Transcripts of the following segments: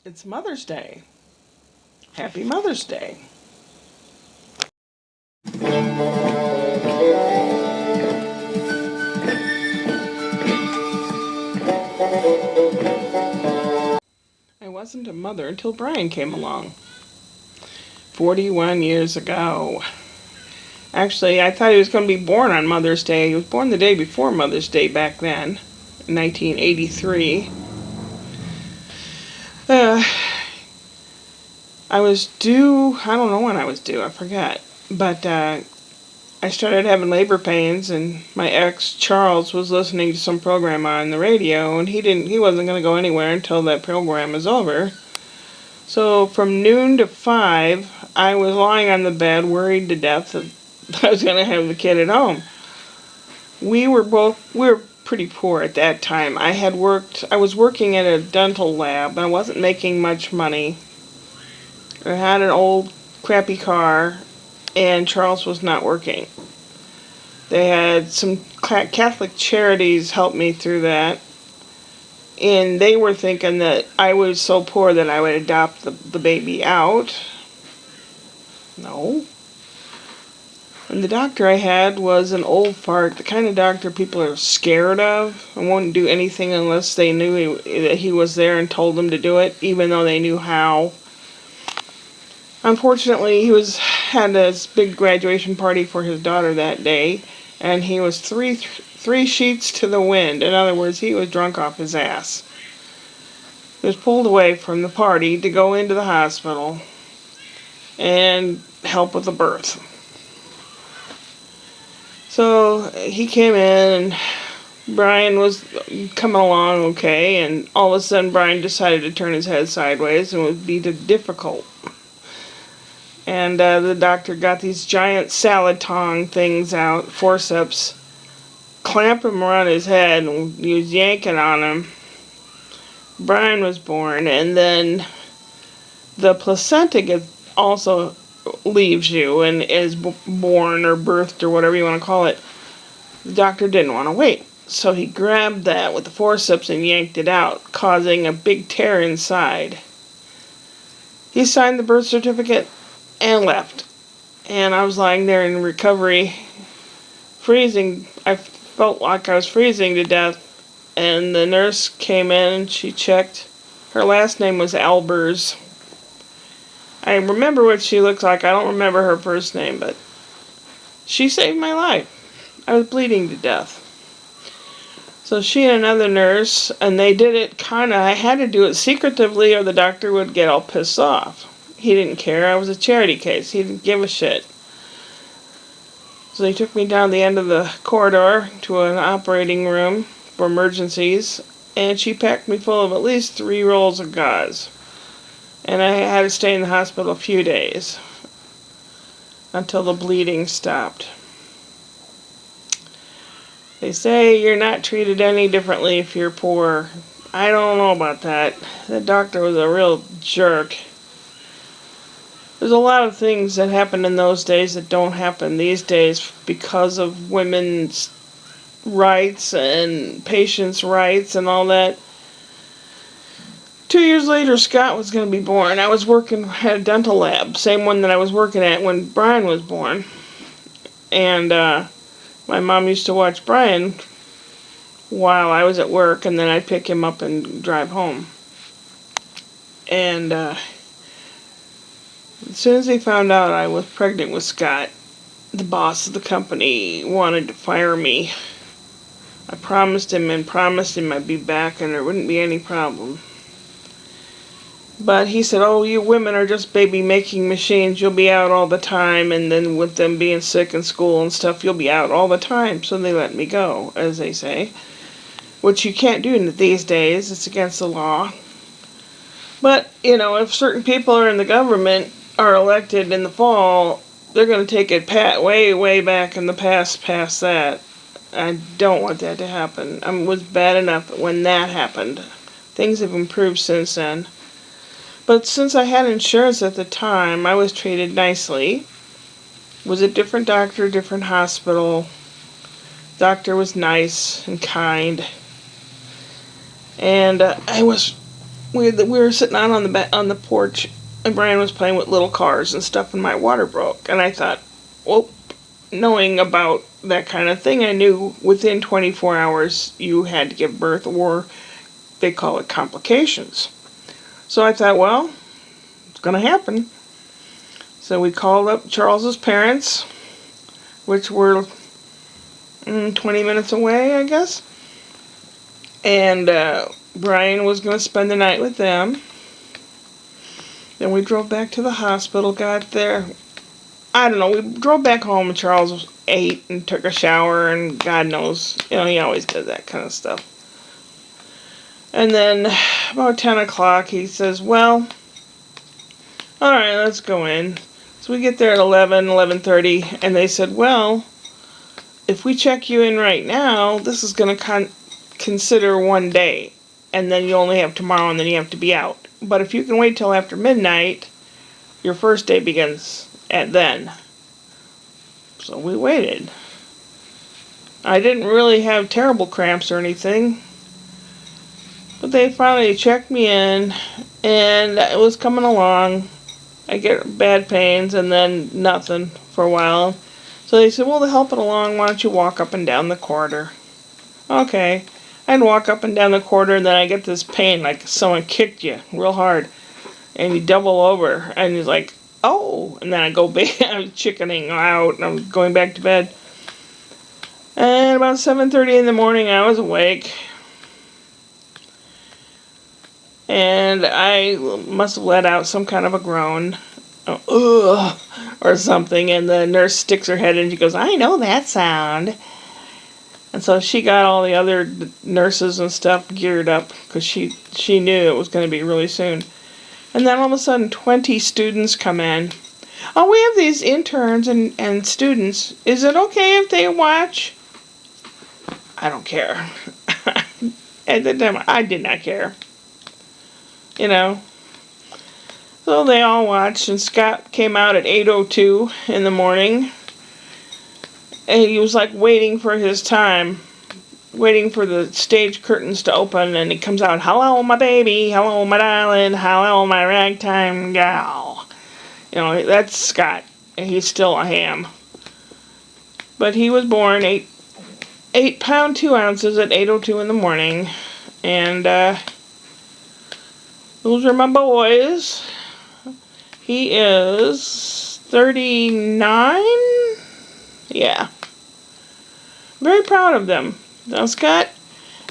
It's Mother's Day. Happy Mother's Day. I wasn't a mother until Brian came along. 41 years ago. Actually, I thought he was going to be born on Mother's Day. He was born the day before Mother's Day back then, in 1983. I was due, I don't know when I was due, I forget. But I started having labor pains, and my ex, Charles, was listening to some program on the radio, and he wasn't going to go anywhere until that program was over. So from noon to 5, I was lying on the bed, worried to death that I was going to have the kid at home. We were pretty poor at that time. I was working at a dental lab, and I wasn't making much money. I had an old crappy car, and Charles was not working. They had some Catholic charities help me through that, and they were thinking that I was so poor that I would adopt the baby out. No. And the doctor I had was an old fart, the kind of doctor people are scared of and won't do anything unless they knew that he was there and told them to do it, even though they knew how. Unfortunately, he had this big graduation party for his daughter that day, and he was three sheets to the wind. In other words, he was drunk off his ass. He was pulled away from the party to go into the hospital and help with the birth. So he came in, and Brian was coming along okay, and all of a sudden Brian decided to turn his head sideways and would be difficult. And the doctor got these giant salad tong things out, forceps, clamped them around his head, and he was yanking on him. Brian was born, and then the placenta also leaves you and is born or birthed or whatever you want to call it. The doctor didn't want to wait, so he grabbed that with the forceps and yanked it out, causing a big tear inside. He signed the birth certificate and left. And I was lying there in recovery, freezing. I felt like I was freezing to death. And the nurse came in and she checked. Her last name was Albers. I remember what she looked like. I don't remember her first name, but she saved my life. I was bleeding to death. So she and another nurse, and they did it I had to do it secretively or the doctor would get all pissed off. He didn't care. I was a charity case. He didn't give a shit. So they took me down the end of the corridor to an operating room for emergencies, and she packed me full of at least 3 rolls of gauze. And I had to stay in the hospital a few days until the bleeding stopped. They say you're not treated any differently if you're poor. I don't know about that. The doctor was a real jerk. There's a lot of things that happened in those days that don't happen these days because of women's rights and patients' rights and all that. 2 years later, Scott was going to be born. I was working at a dental lab, same one that I was working at when Brian was born. And my mom used to watch Brian while I was at work, and then I'd pick him up and drive home. And as soon as they found out I was pregnant with Scott, the boss of the company wanted to fire me. I promised him I'd be back and there wouldn't be any problem. But he said, oh, you women are just baby-making machines. You'll be out all the time, and then with them being sick in school and stuff, you'll be out all the time. So they let me go, as they say, which you can't do these days. It's against the law. But, if certain people are in the government, are elected in the fall, they're going to take it way, way back in the past that. I don't want that to happen. It was bad enough when that happened. Things have improved since then. But since I had insurance at the time, I was treated nicely. It was a different doctor, different hospital. Doctor was nice and kind. And I was we were sitting out on the porch, and Brian was playing with little cars and stuff, and my water broke. And I thought, well, knowing about that kind of thing, I knew within 24 hours you had to give birth, or they call it complications. So I thought, well, it's going to happen. So we called up Charles's parents, which were 20 minutes away, I guess. And Brian was going to spend the night with them. Then we drove back to the hospital, got there. I don't know, we drove back home and Charles ate and took a shower and God knows, he always does that kind of stuff. And then about 10 o'clock he says, well, alright, let's go in. So we get there at 11:30, and they said, well, if we check you in right now, this is going to consider one day, and then you only have tomorrow, and then you have to be out. But if you can wait till after midnight, your first day begins at then. So we waited. I didn't really have terrible cramps or anything, but they finally checked me in, and it was coming along. I get bad pains and then nothing for a while. So they said, well, to help it along, why don't you walk up and down the corridor? Okay. I'd walk up and down the corridor, and then I get this pain like someone kicked you real hard. And you double over, and he's like, oh. And then I go back, I was chickening out, and I'm going back to bed. And about 7:30 in the morning, I was awake. And I must have let out some kind of a groan, or something, and the nurse sticks her head in and she goes, I know that sound. And so she got all the other nurses and stuff geared up, because she knew it was going to be really soon. And then all of a sudden 20 students come in. Oh, we have these interns and students. Is it okay if they watch? I don't care. At the time, I did not care. So they all watched, and Scott came out at 8:02 in the morning. And he was like waiting for his time, waiting for the stage curtains to open, and he comes out, hello, my baby, hello, my darling, hello, my ragtime gal. That's Scott, and he's still a ham. But he was born 8 pound 2 ounces at 8:02 in the morning, and those are my boys. He is 39? Yeah. Very proud of them. Now, Scott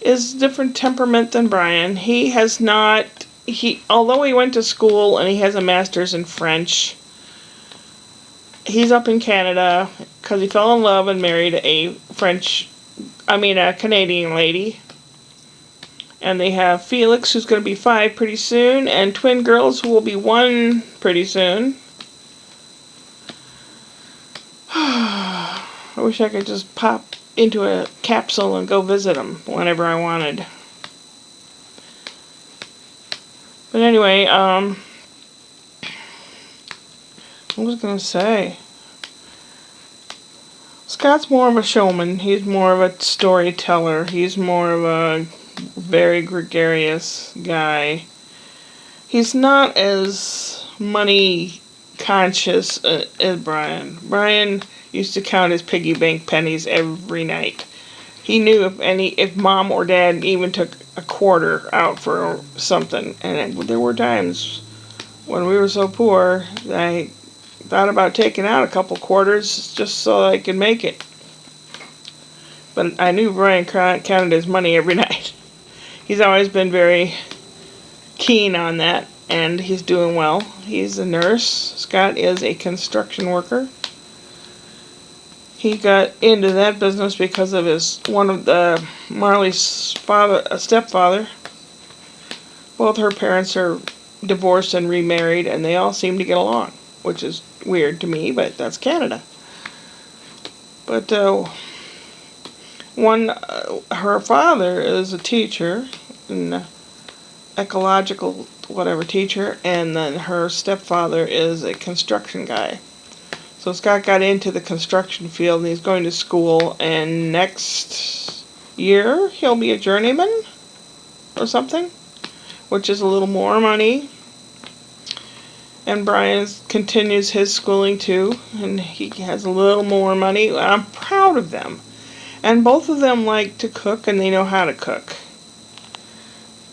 is different temperament than Brian. He has not, although he went to school and he has a master's in French, he's up in Canada because he fell in love and married a Canadian lady. And they have Felix, who's going to be 5 pretty soon, and twin girls who will be 1 pretty soon. I wish I could just pop into a capsule and go visit them whenever I wanted. But anyway, what was I going to say? Scott's more of a showman. He's more of a storyteller. He's more of a very gregarious guy. He's not as money conscious as Brian. Brian used to count his piggy bank pennies every night. He knew if mom or dad even took a quarter out for something. And there were times when we were so poor that I thought about taking out a couple quarters just so I could make it. But I knew Brian counted his money every night. He's always been very keen on that, and he's doing well. He's a nurse. Scott is a construction worker. He got into that business because of one of Marley's stepfather. Both her parents are divorced and remarried, and they all seem to get along, which is weird to me, but that's Canada. But her father is a teacher, an ecological teacher, and then her stepfather is a construction guy. So Scott got into the construction field, and he's going to school, and next year he'll be a journeyman or something, which is a little more money. And Brian continues his schooling too, and he has a little more money. I'm proud of them. And both of them like to cook, and they know how to cook.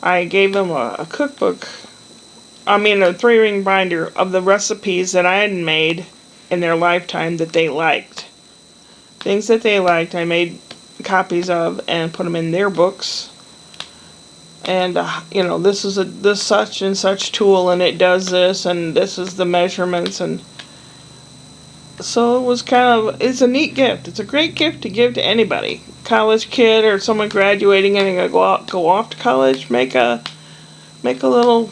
I gave them a cookbook, a 3-ring binder of the recipes that I had made in their lifetime that they liked. Things that they liked, I made copies of and put them in their books. And this is this such and such tool, and it does this, and this is the measurements, and so it was it's a neat gift. It's a great gift to give to anybody, college kid or someone graduating and go off to college. Make a little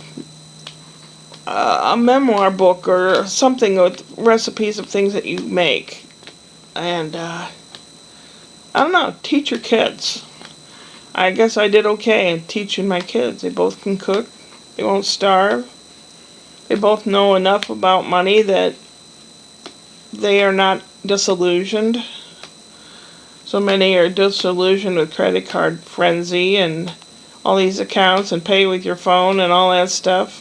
a memoir book or something with recipes of things that you make, and I don't know, teach your kids. I guess I did okay in teaching my kids. They both can cook. They won't starve. They both know enough about money that they are not disillusioned. So many are disillusioned with credit card frenzy and all these accounts and pay with your phone and all that stuff.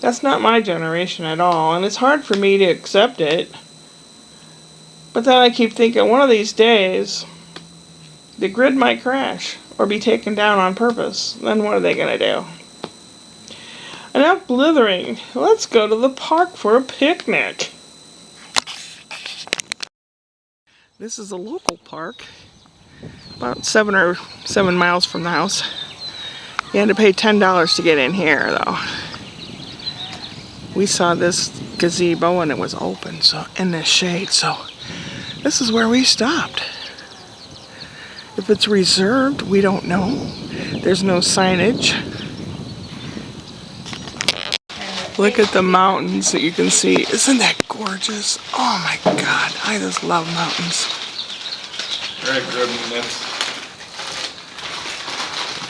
That's not my generation at all, and it's hard for me to accept it. But then I keep thinking, one of these days, the grid might crash or be taken down on purpose. Then what are they going to do? Enough blithering. Let's go to the park for a picnic. This is a local park, about 7 miles from the house. You had to pay $10 to get in here, though. We saw this gazebo and it was open, so in the shade, so this is where we stopped. If it's reserved, we don't know. There's no signage. Look at the mountains that you can see. Isn't that gorgeous? Oh my God, I just love mountains. Alright, grabbing this.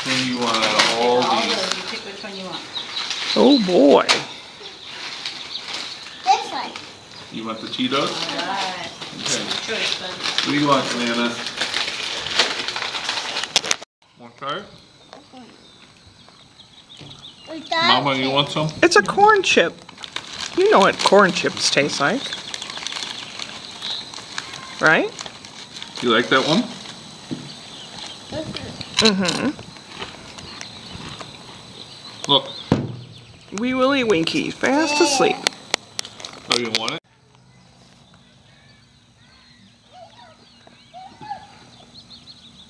Then you want all these. You pick which one you want. Oh boy. This one. You want the Cheetos? Alright. Okay. Good choice, bud. What do you want, Savannah? Want to try it? Mama, you want some? It's a corn chip. You know what corn chips taste like, right? You like that one? Mm-hmm. Look. Wee Willie Winky, fast asleep. Oh, you want it?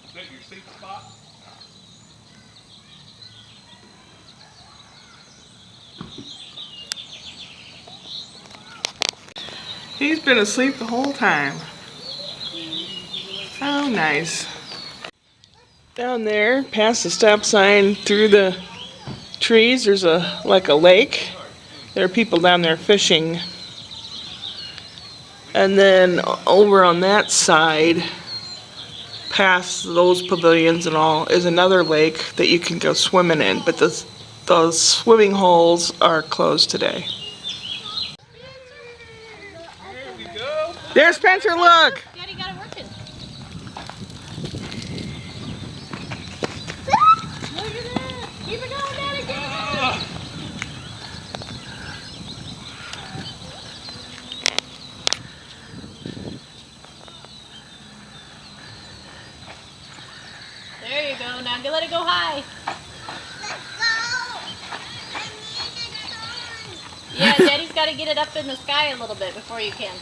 Is that your safe spot? He's been asleep the whole time. How nice. Down there, past the stop sign, through the trees, there's like a lake. There are people down there fishing. And then over on that side, past those pavilions and all, is another lake that you can go swimming in. But those swimming holes are closed today. There's Spencer, look! Daddy got it working. Look at that! Keep it going, Daddy, keep it going! There you go, now let it go high. Yeah, Daddy's got to get it up in the sky a little bit before you can.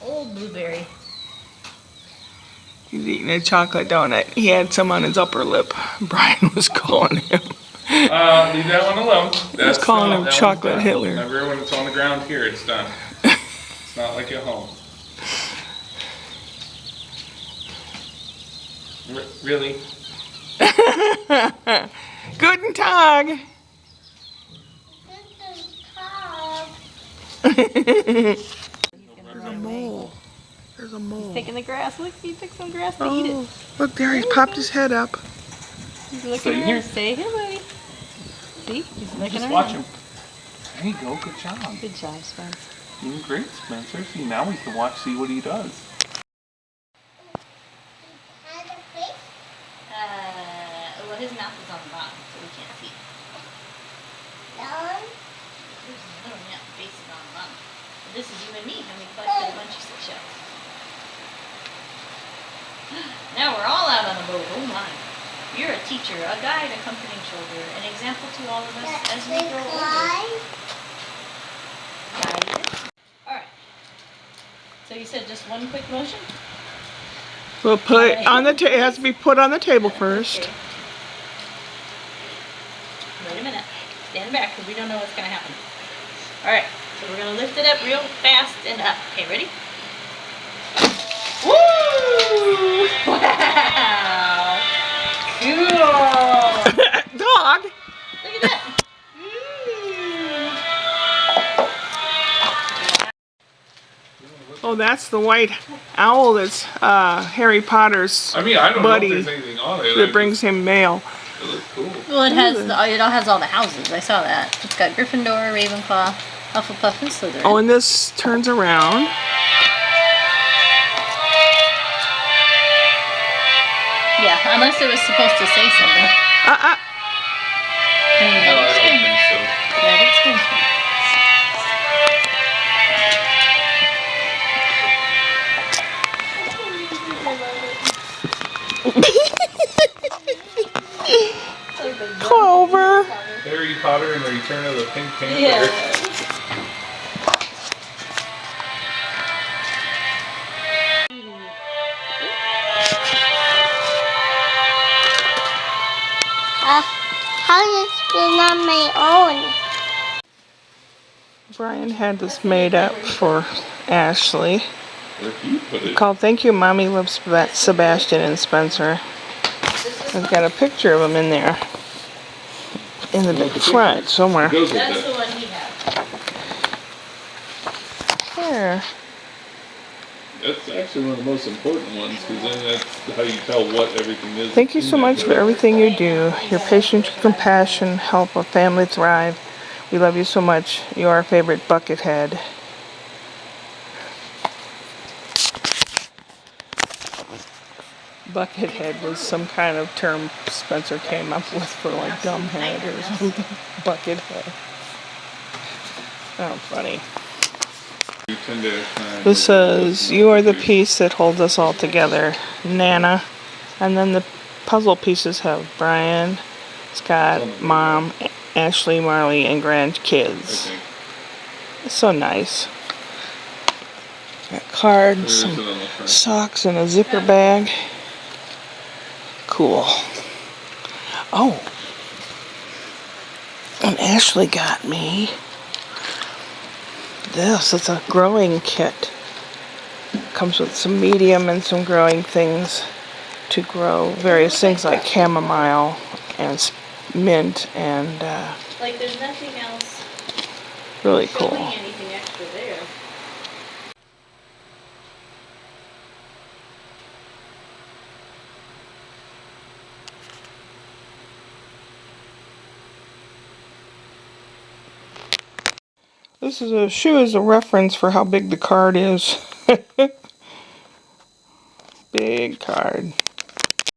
Old blueberry. He's eating a chocolate donut. He had some on his upper lip. Brian was calling him. Leave that one alone. He's calling him Chocolate Hitler. Remember, when it's on the ground here, it's done. It's not like at home. Really? Guten Tag. There's a mole. There's a mole. He's taking the grass. Look, he took some grass to eat it. Look there, he's popped his head up. He's looking Stay around. here. Stay here, buddy. See? He's looking Just around. watch him. There you go. Good job. Good job, Spence. Doing great, Spencer. See, now we can see what he does. Well, his mouth is on the bottom, so we can't see. Down. There's his little face is on the bottom. But this is you and me, and we collected a bunch of shells. Now we're all out on the boat. Oh my. You're a teacher, a guide, accompanying children, an example to all of us as we grow older. Guide. Alright. So you said just one quick motion? We'll put it on the it has to be put on the table first. Okay. Wait a minute. Stand back because we don't know what's going to happen. Alright, so we're going to lift it up real fast and up. Okay, ready? Woo! Wow! Cool! Dog! Look at that! Oh, that's the white owl that's Harry Potter's I mean, I don't buddy know if there's anything on it. that brings him mail. It looks cool. Well, it all has all the houses. I saw that. It's got Gryffindor, Ravenclaw, Hufflepuff, and Slytherin. Oh, and this turns around. Yeah, unless it was supposed to say something. Uh-uh. I mean, No, let I it don't spin. think so. Let it spin. Clover. Harry Potter and the Return of the Pink Panther. Yeah. How to spin on my own? Brian had this made up for Ashley. Where'd you put it? Called Thank You Mommy Loves Sebastian and Spencer. I've got a picture of them in there. In the front somewhere. It goes with That's that. the one he had. Here. That's actually one of the most important ones because then that's how you tell what everything is. Thank you so much for everything you do. Your patience, your compassion, help a family thrive. We love you so much. You're our favorite buckethead. Buckethead was some kind of term Spencer came up with for like dumbhead or something. Buckethead. Oh, funny. This says, you are the piece that holds us all together, Nana. And then the puzzle pieces have Brian, Scott, Mom, Ashley, Marley, and grandkids. Okay. It's so nice. Got cards, There is some it on the front. socks, and a zipper bag. Cool. Oh. And Ashley got me this. It's a growing kit. Comes with some medium and some growing things to grow various things like chamomile and mint and Like there's nothing else really showing cool. anything extra there. This is a shoe is a reference for how big the card is. Big card.